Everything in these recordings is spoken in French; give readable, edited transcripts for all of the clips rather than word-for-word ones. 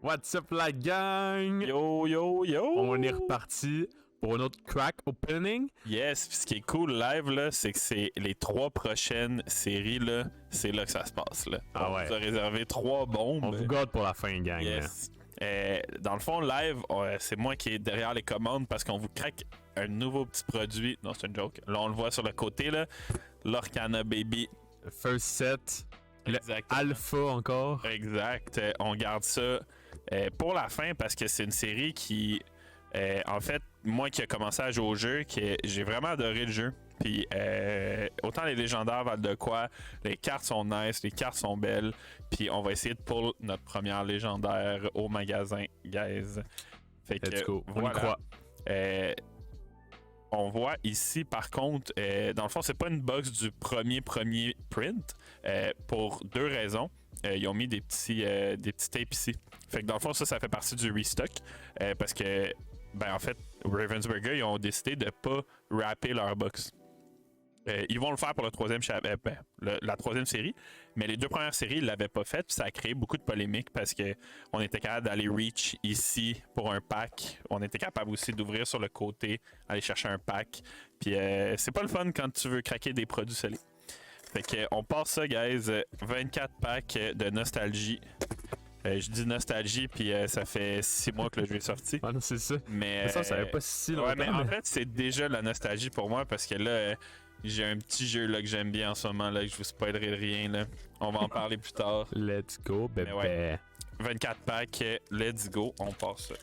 What's up la gang? Yo, yo, yo! On est reparti pour un autre crack opening. Yes, puis ce qui est cool live, là, c'est que c'est les 3 prochaines séries, là, c'est là que ça se passe, là. Ah ouais. On vous a réservé 3 bombes. On vous garde pour la fin, gang. Yes. Dans le fond, live, c'est moi qui est derrière les commandes parce qu'on vous craque un nouveau petit produit. Non, c'est une joke. Là, on le voit sur le côté, là. Lorcana Baby. First set. Exactement. Le alpha encore. Exact. On garde ça pour la fin parce que c'est une série qui, en fait, moi qui ai commencé à jouer au jeu, j'ai vraiment adoré le jeu. Puis autant les légendaires valent de quoi, les cartes sont nice, les cartes sont belles. Puis on va essayer de pull notre première légendaire au magasin, guys. Fait que, Let's go. On voilà. y croit. On voit ici, par contre, dans le fond, c'est pas une box du premier print pour 2 raisons. Ils ont mis des petits tapes ici. Fait que dans le fond, ça fait partie du restock parce que, en fait, Ravensburger, ils ont décidé de pas wrapper leur box. Ils vont le faire pour le la 3e série, mais les 2 premières séries, ils l'avaient pas fait, puis ça a créé beaucoup de polémiques parce que on était capable d'aller reach ici pour un pack. On était capable aussi d'ouvrir sur le côté, aller chercher un pack. Puis c'est pas le fun quand tu veux craquer des produits salés. Fait que on passe ça, guys. 24 packs de nostalgie. Je dis nostalgie, puis ça fait 6 mois que le jeu est sorti. Ah non, c'est ça. Mais ça fait pas si longtemps. Ouais, mais en fait, c'est déjà la nostalgie pour moi parce que là, j'ai un petit jeu là, que j'aime bien en ce moment, là, que je vous spoilerai de rien. Là. On va en parler plus tard. Let's go, bébé. Ouais. 24 packs, let's go, on passe ça.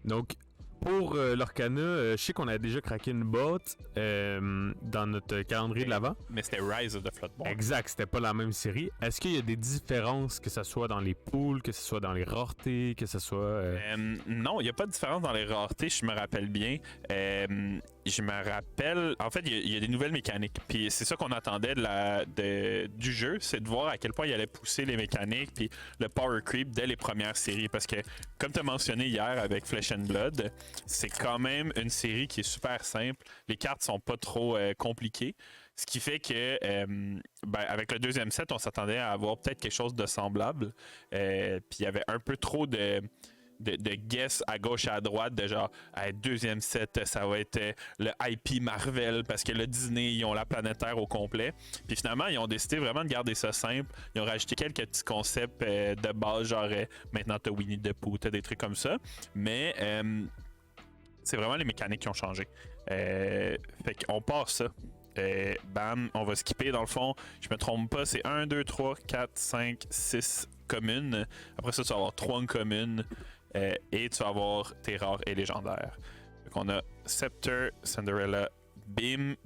Donc, pour l'Orcana, je sais qu'on a déjà craqué une boîte dans notre calendrier de l'avant. Mais c'était Rise of the Floodborne. Exact, c'était pas la même série. Est-ce qu'il y a des différences, que ce soit dans les pools, que ce soit dans les raretés, que ce soit... Non, il n'y a pas de différence dans les raretés, je me rappelle bien. Je me rappelle... En fait, il y a des nouvelles mécaniques. Puis c'est ça qu'on attendait du jeu, c'est de voir à quel point il allait pousser les mécaniques puis le power creep dès les premières séries. Parce que, comme tu as mentionné hier avec Flesh and Blood, c'est quand même une série qui est super simple. Les cartes sont pas trop compliquées. Ce qui fait que, avec le 2e set, on s'attendait à avoir peut-être quelque chose de semblable. Puis il y avait un peu trop de guess à gauche et à droite, de genre, 2e set, ça va être le IP Marvel, parce que le Disney, ils ont la planète Terre au complet. Puis finalement, ils ont décidé vraiment de garder ça simple. Ils ont rajouté quelques petits concepts de base, genre, maintenant t'as Winnie the Pooh, t'as des trucs comme ça. Mais c'est vraiment les mécaniques qui ont changé. Fait qu'on passe ça. Bam, on va skipper dans le fond. Je me trompe pas, c'est 1, 2, 3, 4, 5, 6 communes. Après ça, tu vas avoir 3 communes. Et tu vas avoir tes rares et légendaires. Fait qu'on a Scepter, Cinderella, Beam.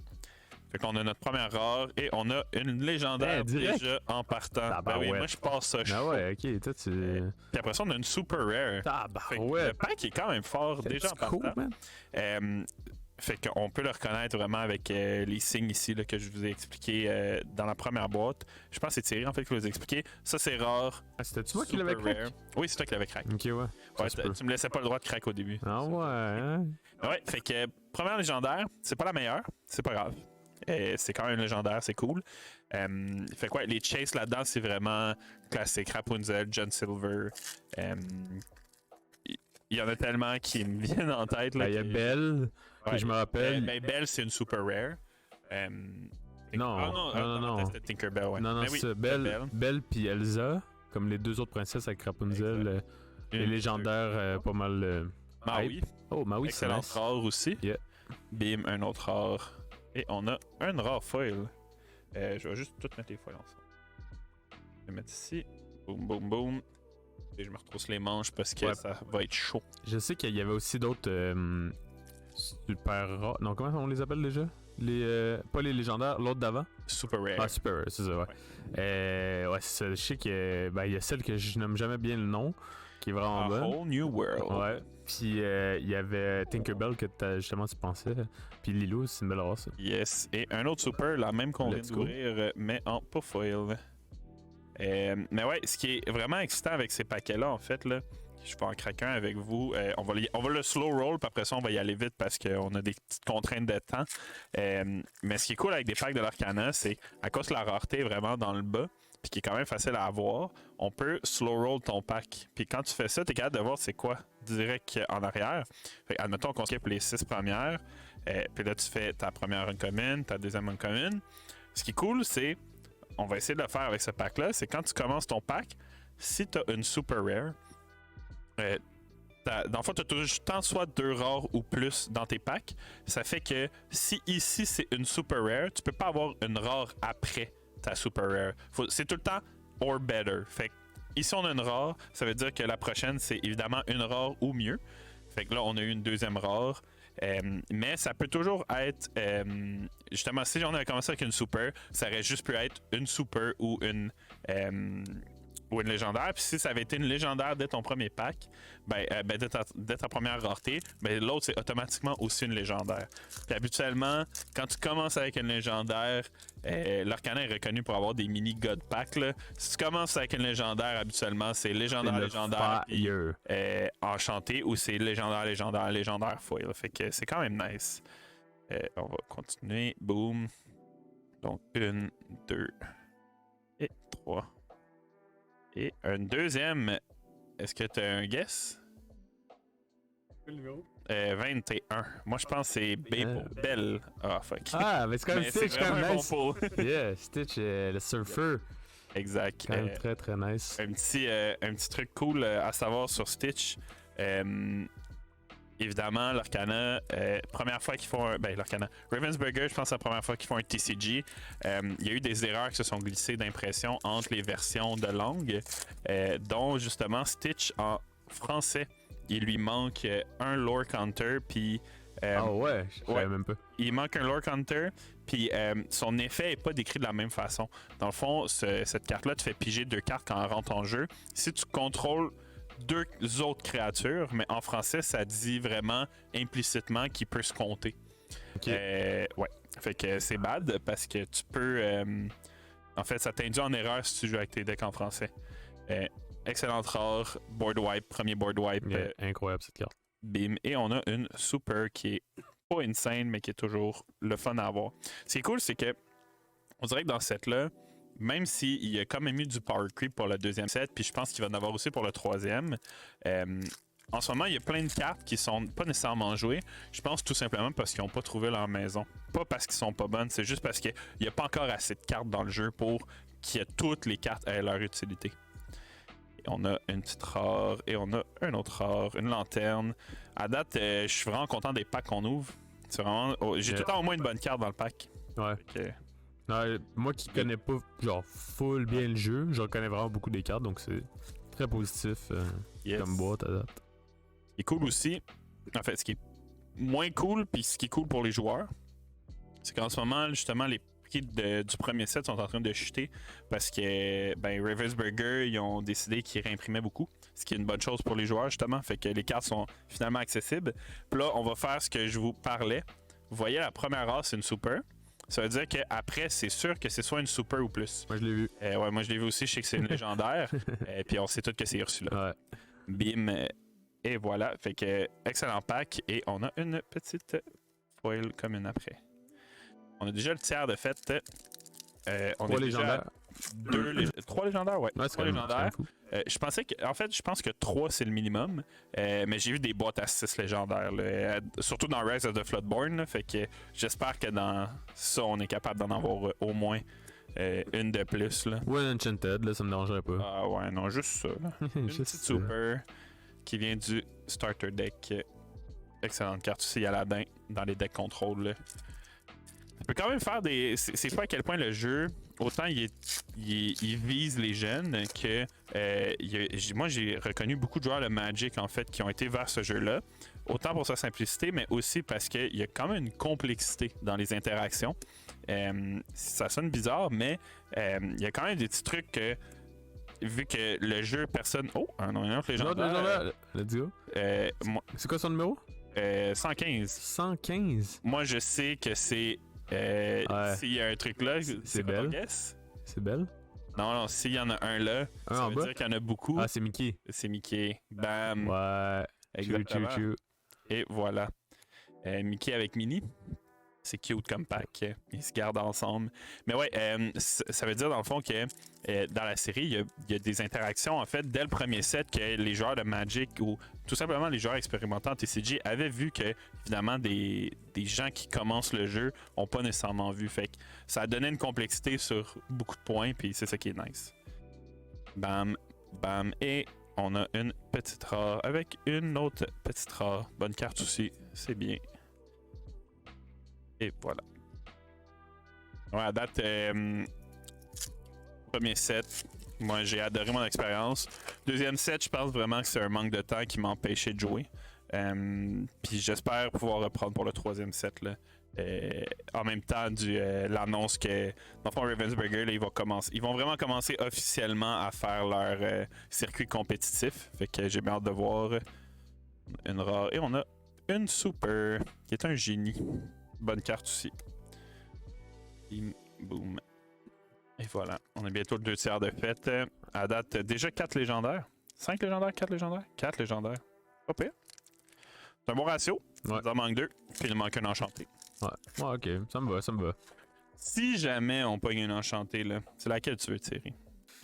Fait qu'on a notre première rare et on a une légendaire déjà en partant. Oui, moi je passe ça. Ah ouais, ok, toi tu... Puis après ça, on a une super rare. Ouais. Le pack est quand même fort déjà en partant. Cool, fait qu'on peut le reconnaître vraiment avec les signes ici là, que je vous ai expliqué dans la première boîte. Je pense que c'est Thierry en fait qui vous a expliqué. Ça c'est rare. Ah, c'était-tu moi qui l'avais crack? Oui, c'est toi qui l'avais crack. Ok, ouais. Tu me laissais pas le droit de crack au début. Ah ouais, hein? Ouais, fait que première légendaire, c'est pas la meilleure, c'est pas grave. C'est quand même légendaire, c'est cool. Fait quoi, les chases là-dedans, c'est vraiment classique. Rapunzel, John Silver. Il y en a tellement qui me viennent en tête. Il y a Belle, que je me rappelle. Belle, c'est une super rare. Non. C'était Tinkerbell, ouais. Non, oui, c'est Belle puis Elsa, comme les 2 autres princesses avec Rapunzel. Les légendaires, pas mal. Maui. Oh, Maui, c'est excellente rare aussi. Yeah. Bim, un autre rare. Et on a un rare foil. Je vais juste tout mettre les foils ensemble. Je vais mettre ici. Boum, boum, boum. Et je me retrousse les manches parce que ça va être chaud. Je sais qu'il y avait aussi d'autres super rares. Non, comment on les appelle déjà? Pas les légendaires, l'autre d'avant? Super rare. Ah, super rare, c'est ça, ouais. Ouais, c'est ça. Je sais qu'il y a celle que je nomme jamais bien le nom, qui est vraiment bonne. A Whole New World. Ouais. Puis il y avait Tinkerbell que justement tu pensais. Puis Lilo, c'est une belle race. Yes. Et un autre super, la même qu'on vient d'ouvrir, mais en pas foil. Mais ouais, ce qui est vraiment excitant avec ces paquets-là, en fait, là, je vais en craquer un avec vous. On va le slow roll, puis après ça, on va y aller vite parce qu'on a des petites contraintes de temps. Mais ce qui est cool avec des packs de l'Arcana, c'est à cause de la rareté vraiment dans le bas, puis qui est quand même facile à avoir, on peut slow roll ton pack. Puis quand tu fais ça, tu es capable de voir c'est quoi direct en arrière. Fait, admettons qu'on skip les 6 premières, puis là tu fais ta première uncommon, ta deuxième uncommon. Ce qui est cool, c'est, on va essayer de le faire avec ce pack-là, c'est quand tu commences ton pack, si tu as une super rare, dans le fond, tu as tout le temps soit 2 rares ou plus dans tes packs. Ça fait que si ici c'est une super rare, tu peux pas avoir une rare après ta super rare. C'est tout le temps or better. Fait que ici on a une rare, ça veut dire que la prochaine c'est évidemment une rare ou mieux. Fait que là on a eu une deuxième rare. Mais ça peut toujours être justement si on avait commencé avec une super, ça aurait juste pu être une super ou une légendaire. Puis si ça avait été une légendaire dès ton premier pack, dès ta première rareté, l'autre c'est automatiquement aussi une légendaire. Puis habituellement, quand tu commences avec une légendaire, l'Arcana est reconnu pour avoir des mini God Pack. Là. Si tu commences avec une légendaire, habituellement c'est légendaire, puis, enchanté, ou c'est légendaire foil. Fait que c'est quand même nice. On va continuer. Boom. Donc 1, 2 et 3. Et un deuxième, est-ce que tu as un guess? Quel numéro? 21. Moi, je pense que c'est Belle. Ah, fuck. Ah, mais c'est quand même Stitch, quand même nice. Bon Yeah, Stitch, le surfeur. Exact. Quand même très, très nice. Un petit truc cool à savoir sur Stitch. Évidemment, l'Arcana, première fois qu'ils font l'Arcana. Ravensburger, je pense que c'est la première fois qu'ils font un TCG. Il y a eu des erreurs qui se sont glissées d'impression entre les versions de langue, dont justement Stitch en français. Il lui manque un lore counter, puis. Je savais même pas. Il manque un lore counter, puis son effet n'est pas décrit de la même façon. Dans le fond, cette carte-là te fait piger 2 cartes quand elle rentre en jeu. Si tu contrôles 2 autres créatures, mais en français, ça dit vraiment implicitement qu'il peut se compter. Okay. Ouais. Fait que c'est bad parce que tu peux. En fait, ça t'induit en erreur si tu joues avec tes decks en français. Excellente rare, board wipe, premier board wipe. Incroyable cette carte. Bim. Et on a une super qui est pas insane, mais qui est toujours le fun à avoir. Ce qui est cool, c'est que on dirait que dans cette set-là, même s'il y a quand même eu du power creep pour le deuxième set, puis je pense qu'il va en avoir aussi pour le troisième, en ce moment, il y a plein de cartes qui sont pas nécessairement jouées. Je pense tout simplement parce qu'ils n'ont pas trouvé leur maison. Pas parce qu'ils sont pas bonnes, c'est juste parce qu'il n'y a pas encore assez de cartes dans le jeu pour qu'il y ait toutes les cartes à leur utilité. Et on a une petite rare, et on a un autre rare, une lanterne. À date, je suis vraiment content des packs qu'on ouvre. C'est vraiment... j'ai tout le temps au moins une bonne carte dans le pack. Ouais. Non, moi qui connais pas genre full bien le jeu, je reconnais vraiment beaucoup des cartes, donc c'est très positif comme boîte à date. Ce qui est cool aussi, en fait, ce qui est moins cool, puis ce qui est cool pour les joueurs, c'est qu'en ce moment, justement, les prix du premier set sont en train de chuter parce que Ravensburger, ils ont décidé qu'ils réimprimaient beaucoup, ce qui est une bonne chose pour les joueurs, justement, fait que les cartes sont finalement accessibles. Puis là, on va faire ce que je vous parlais. Vous voyez, la première race, c'est une super. Ça veut dire qu'après, c'est sûr que c'est soit une super ou plus. Moi, je l'ai vu. Ouais, moi, je l'ai vu aussi. Je sais que c'est une légendaire. Puis on sait tous que c'est Ursula. Ouais. Bim. Et voilà. Fait que excellent pack. Et on a une petite foil commune après. On a déjà le tiers de fait. On 3 légendaires. 3 légendaires, ouais. 3 légendaires. Je pense que 3 c'est le minimum. Mais j'ai vu des boîtes à 6 légendaires. Là, surtout dans Rise of the Floodborn. Là, fait que j'espère que dans ça, on est capable d'en avoir au moins une de plus. Là. Ou un Enchanted, là, ça me dérangerait pas. Ah ouais, non, juste ça. Là. Une petite super qui vient du starter deck. Excellente carte aussi, Aladdin dans les decks contrôle. Là. On peut quand même faire des. C'est pas à quel point le jeu, autant il vise les jeunes que. Moi, j'ai reconnu beaucoup de joueurs de Magic, en fait, qui ont été vers ce jeu-là. Autant pour sa simplicité, mais aussi parce qu'il y a quand même une complexité dans les interactions. Ça sonne bizarre, mais il y a quand même des petits trucs que. Vu que le jeu, personne. Oh, un autre légendaire. Let's go. C'est quoi son numéro? 115. 115? Moi, je sais que c'est. S'il y a un truc là, c'est belle. C'est belle? Non, s'il y en a un là, ça veut dire qu'il y en a beaucoup. Ah, c'est Mickey. C'est Mickey. Bam. Ouais. Exactement. Chou. Et voilà. Mickey avec Minnie. C'est cute comme pack. Ils se gardent ensemble. Mais ouais, ça veut dire dans le fond que dans la série, il y a des interactions en fait dès le premier set que les joueurs de Magic ou tout simplement les joueurs expérimentés en TCG avaient vu que évidemment des gens qui commencent le jeu n'ont pas nécessairement vu. Fait que ça a donné une complexité sur beaucoup de points, puis c'est ça qui est nice. Bam, bam, et on a une petite rare avec une autre petite rare. Bonne carte aussi, c'est bien. Et voilà. Ouais, à date, premier set, moi j'ai adoré mon expérience. Deuxième set, je pense vraiment que c'est un manque de temps qui m'a empêché de jouer. Puis j'espère pouvoir reprendre pour le troisième set. Là. En même temps, l'annonce que, dans le fond, Ravensburger, là, ils vont vraiment commencer officiellement à faire leur circuit compétitif. Fait que j'ai bien hâte de voir une rare. Et on a une super, qui est un génie. Bonne carte aussi. Bim, boum. Et voilà, on a bientôt le 2 tiers de fête. À date, déjà 4 légendaires. 5 légendaires, 4 légendaires? 4 légendaires. Pas pire. C'est un bon ratio. Ouais. Il en manque 2. Puis il manque un enchanté. Ouais, ok, ça me va, ça me va. Si jamais on pogne un enchanté, là, c'est laquelle tu veux tirer?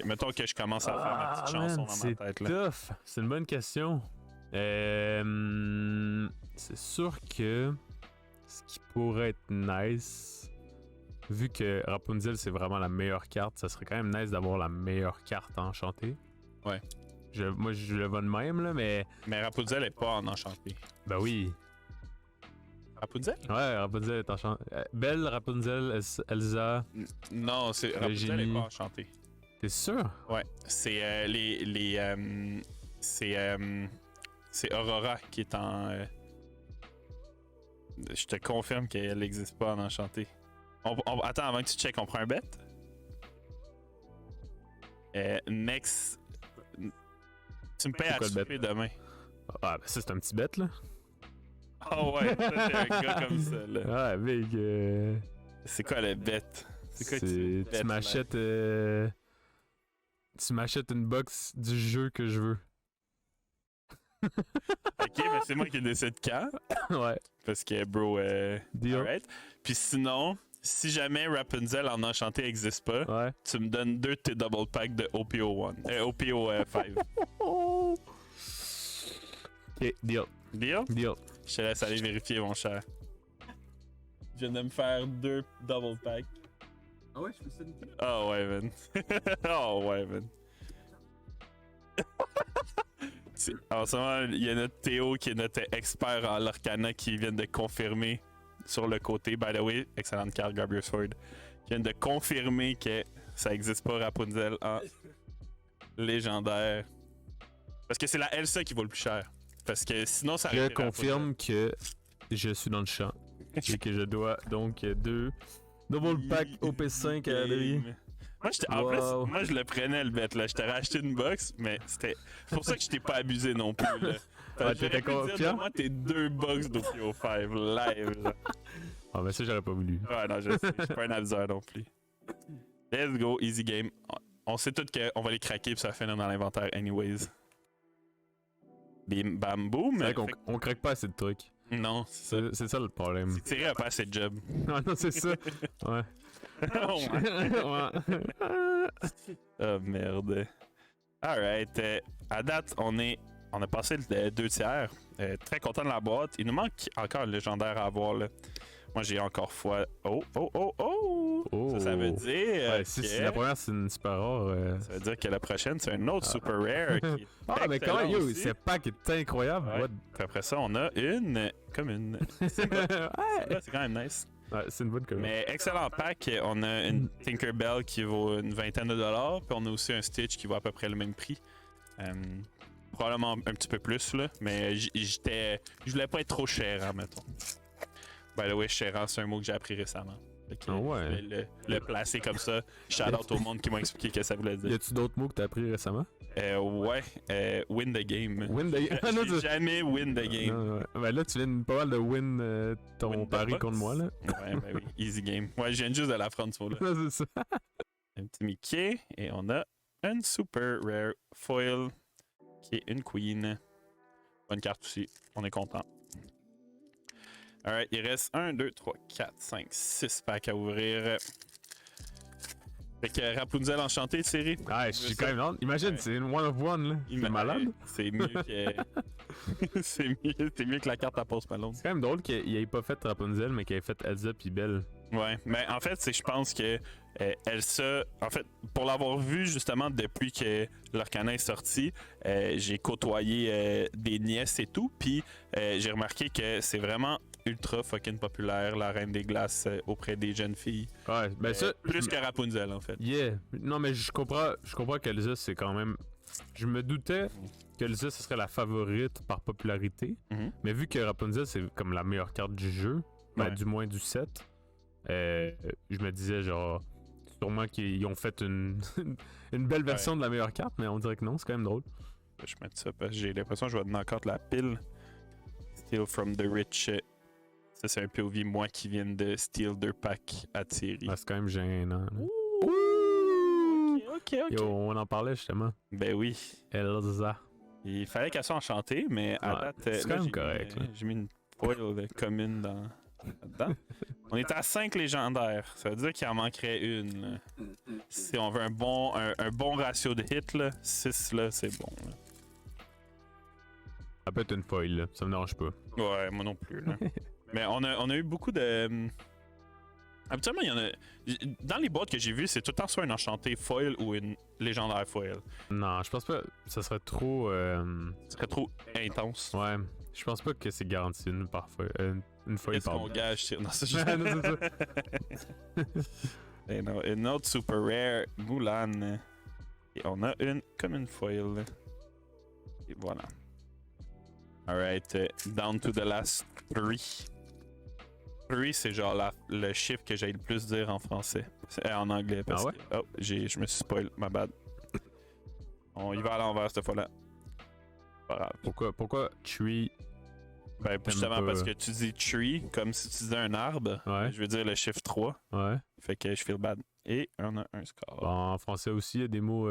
Mettons que je commence à faire ma petite chanson dans ma tête. C'est tough. C'est une bonne question. C'est sûr que ce qui pourrait être nice, vu que Rapunzel c'est vraiment la meilleure carte, ça serait quand même nice d'avoir la meilleure carte enchantée. Ouais. Moi je le vois de même là, mais. Mais Rapunzel est pas en enchanté. Ben oui. Rapunzel? Ouais, Rapunzel est enchantée. Belle, Rapunzel, Elsa. Non, Rapunzel est pas enchantée. T'es sûr? Ouais. C'est c'est Aurora qui est en. Je te confirme qu'elle n'existe pas en enchanté. Attends, avant que tu checkes, on prend un bet? Next. Tu me payes à souper demain. Ah, ben ça, c'est un petit bet, là. Oh ouais, ça, t'es un gars comme ça, là. Ouais, big. C'est quoi le bet? C'est quoi tu m'achètes. Tu m'achètes une box du jeu que je veux. Ok, mais c'est moi qui décide quand. Ouais. Parce que, bro, deal. Alright. Puis sinon, si jamais Rapunzel en enchanté n'existe pas, ouais. Tu me donnes 2 de tes double packs de OPO1. OPO 5. Ok, deal. Deal? Deal. Je te laisse aller vérifier, mon cher. Je viens de me faire 2 double packs. Ah ouais, je fais ça nickel. Oh ouais, man. Oh ouais, man. En ce moment, il y a notre Théo qui est notre expert en Lorcana qui vient de confirmer sur le côté. By the way, excellente carte, Gabriel Sword. Qui vient de confirmer que ça n'existe pas Rapunzel en légendaire. Parce que c'est la Elsa qui vaut le plus cher. Parce que sinon, ça Je confirme que je suis dans le champ. Et que je dois donc 2 double pack OP5 à l'abri. En plus, moi je le prenais le bet là. Je t'ai racheté une box, mais c'est pour ça que je t'ai pas abusé non plus. Là. Ouais, t'étais confiant? Moi, t'es 2 box d'OPO5 live. Là. Ah, mais ça, j'aurais pas voulu. Ouais, non, je sais. Je suis pas un abuseur non plus. Let's go, easy game. On sait tous qu'on va les craquer puis ça va finir dans l'inventaire anyways. Bim, bam, boum. C'est vrai qu'on craque pas assez de trucs. Non, c'est ça le problème. C'est tiré à pas assez de job. Ah non, c'est ça. Ouais. Oh merde. Alright. À date, on a passé le 2 tiers. Très content de la boîte. Il nous manque encore un légendaire à avoir là. Moi j'ai encore foi. Oh. Ça veut dire. Ouais, si la première c'est une super rare. Ça veut dire que la prochaine c'est un autre super rare. Qui est mais quand même, yo, ce pack est incroyable. Ouais. Puis après ça, on a une commune. C'est quand même nice. Ouais, c'est une bonne commune. Mais excellent pack. On a une Tinkerbell qui vaut une vingtaine de dollars. Puis on a aussi un Stitch qui vaut à peu près le même prix. Probablement un petit peu plus, là. Mais je voulais pas être trop cher, hein, mettons. By the way, chérant, c'est un mot que j'ai appris récemment. Ouais. Je vais le placer comme ça. Shout out au monde qui m'a expliqué ce que ça voulait dire. Y a-tu d'autres mots que t'as appris récemment? Ouais, win the game. Win the game. J'ai jamais win the game. Non, ouais. Ben là, tu viens pas mal de win ton Win pari contre moi, là. Ouais, ben oui, easy game. Ouais, je viens juste de l'apprendre, ce mot-là. C'est ça. Un petit Mickey, et on a une super rare foil, qui est une queen. Bonne carte aussi, on est content. Alright, il reste 1, 2, 3, 4, 5, 6 packs à ouvrir. Fait que Rapunzel enchanté, série. Ah, je suis quand même hâte. Imagine, Ouais. c'est une one of one, là. C'est malade. C'est mieux que. c'est mieux que la carte à Post Malone. C'est quand même drôle qu'il ait pas fait Rapunzel, mais qu'il ait fait Elsa puis Belle. Ouais, mais en fait, je pense que Elsa, en fait, pour l'avoir vu justement depuis que l'Arcana est sorti, j'ai côtoyé des nièces et tout, puis j'ai remarqué que c'est vraiment ultra fucking populaire, la Reine des Glaces auprès des jeunes filles. Ouais, ben ça. Plus que Rapunzel, en fait. Yeah. Non, mais je comprends qu'Elsa, c'est quand même. Je me doutais qu'Elsa, ce serait la favorite par popularité. Mhm. Mais vu que Rapunzel, c'est comme la meilleure carte du jeu, ben, Ouais. du moins du set, je me disais, genre, sûrement qu'ils ont fait une, une belle version de la meilleure carte, mais on dirait que non, c'est quand même drôle. Je vais mettre ça parce que j'ai l'impression que je vais donner encore la pile. Steal from the rich. Ça, c'est un POV, moi, qui viens de steal 2 packs à Thierry. Ah, c'est quand même gênant. Là. Ok. Yo, on en parlait justement. Ben oui. Elsa. Il fallait qu'elle soit enchantée, mais à Ouais, date, c'est là, quand même j'ai correct, mis, là. j'ai mis une foil commune là-dedans. On est à 5 légendaires. Ça veut dire qu'il en manquerait une. Là. Si on veut un bon ratio de hits, 6, là, c'est bon. Là. Ça peut être une foil, là. Ça me dérange pas. Ouais, moi non plus. Là. Mais on a eu beaucoup de. Habituellement, il y en a. Dans les boîtes que j'ai vues, c'est tout le temps soit une enchantée foil ou une légendaire foil. Non, je pense pas. Ça serait trop. Ce serait trop intense. Ouais. Je pense pas que c'est garanti une par fois. Une foil Qu'est-ce par qu'on gage? Non, c'est Non, juste. c'est ça. Et non, une autre super rare, Mulan. Et on a une comme une foil. Et voilà. Alright, down to the last 3. 3, c'est genre le chiffre que j'ai le plus dire en français. En anglais. Parce Ah ouais? que, oh, je me suis spoil, ma bad. On y va à l'envers cette fois-là. Pas grave. Pourquoi tree? Ben, justement, pas- parce que tu dis tree comme si tu disais un arbre. Ouais. Je veux dire le chiffre 3. Ouais. Fait que je feel bad. Et on a un score. Bon, en français aussi, il y a des mots.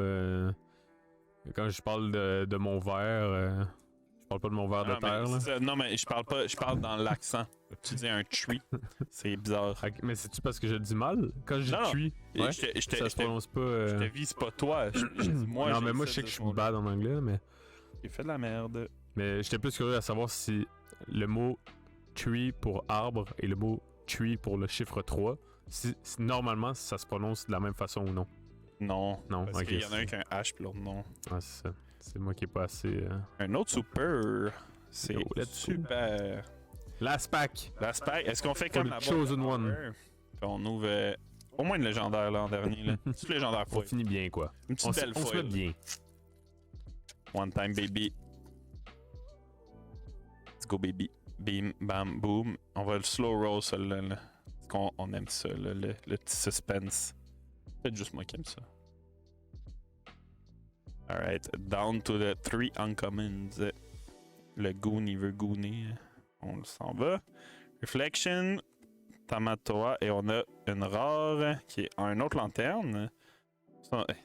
Quand je parle de mon verre, je parle pas de mon verre de Non, mais terre. Là. c'est ça. Non, mais je parle pas. Je parle dans l'accent. Tu dis un tree. C'est bizarre. Ok, mais c'est-tu parce que je le dis mal? Quand je dis Non, non. tree, Et ouais, je te- je te- ça je se te- prononce pas. Je te vise pas toi. Je dis moi. non, mais moi, j'essaie je sais de que je suis son- bad en anglais, mais. J'ai fait de la merde. Mais j'étais plus curieux à savoir si le mot tree pour arbre et le mot tree pour le chiffre 3, si normalement ça se prononce de la même façon ou non. Non. Non, Parce ok, qu'il y en a un c'est- qui a un H puis l'autre non. Ah, c'est ça. C'est moi qui est pas assez. Un autre super. C'est Yo, let's go. super. Last pack! L'aspect. Est-ce qu'on fait For comme the la chosen boîte one. Power? Puis on ouvre au moins une légendaire là en dernier. Là. C'est légendaire On foil. finit bien, quoi. Une petite On se belle on se met foil. bien. One time baby. Let's go baby. Bim, bam, boom. On va le slow roll celui-là. Là. Parce qu'on on aime ça, là, le petit suspense. Peut-être juste moi qui aime ça. Alright, down to the 3 uncommons. Le goon, il veut gooner. On s'en va. Reflection, Tamatoa, et on a une rare qui est un autre lanterne.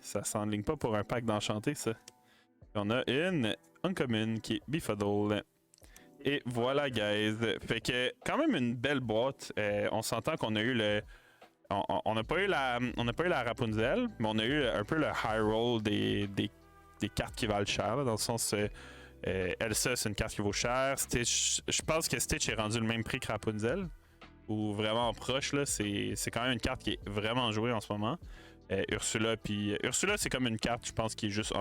Ça s'enligne pas pour un pack d'enchanté, ça. Et on a une uncommon qui est Beefadole. Et voilà, guys. Fait que, quand même une belle boîte. On s'entend qu'on a eu le. On n'a pas eu la Rapunzel, mais on a eu un peu le high roll des cartes qui valent cher, là, dans le sens. Elsa, c'est une carte qui vaut cher. Stitch, je pense que Stitch est rendu le même prix que Rapunzel. Ou vraiment proche, là. C'est quand même une carte qui est vraiment jouée en ce moment. Ursula, puis Ursula, c'est comme une carte, je pense, qui est juste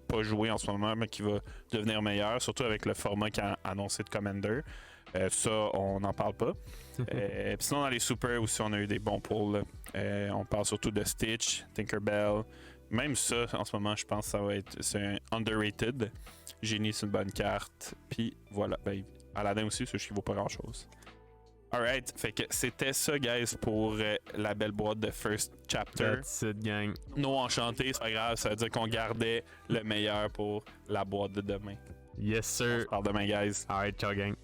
pas jouée en ce moment, mais qui va devenir meilleure, surtout avec le format qu'a annoncé de Commander. Ça, on n'en parle pas. Puis sinon, dans les super aussi, on a eu des bons pulls. On parle surtout de Stitch, Tinkerbell. Même ça, en ce moment, je pense que ça va être. C'est un underrated. Génie, c'est une bonne carte. Puis voilà. Ben, Aladdin aussi, c'est ce qui vaut pas grand chose. Alright, fait que c'était ça, guys, pour la belle boîte de First Chapter. That's it, gang. No enchanté, c'est pas grave, ça veut dire qu'on gardait le meilleur pour la boîte de demain. Yes, On sir. se parle demain, guys. Alright, ciao, gang.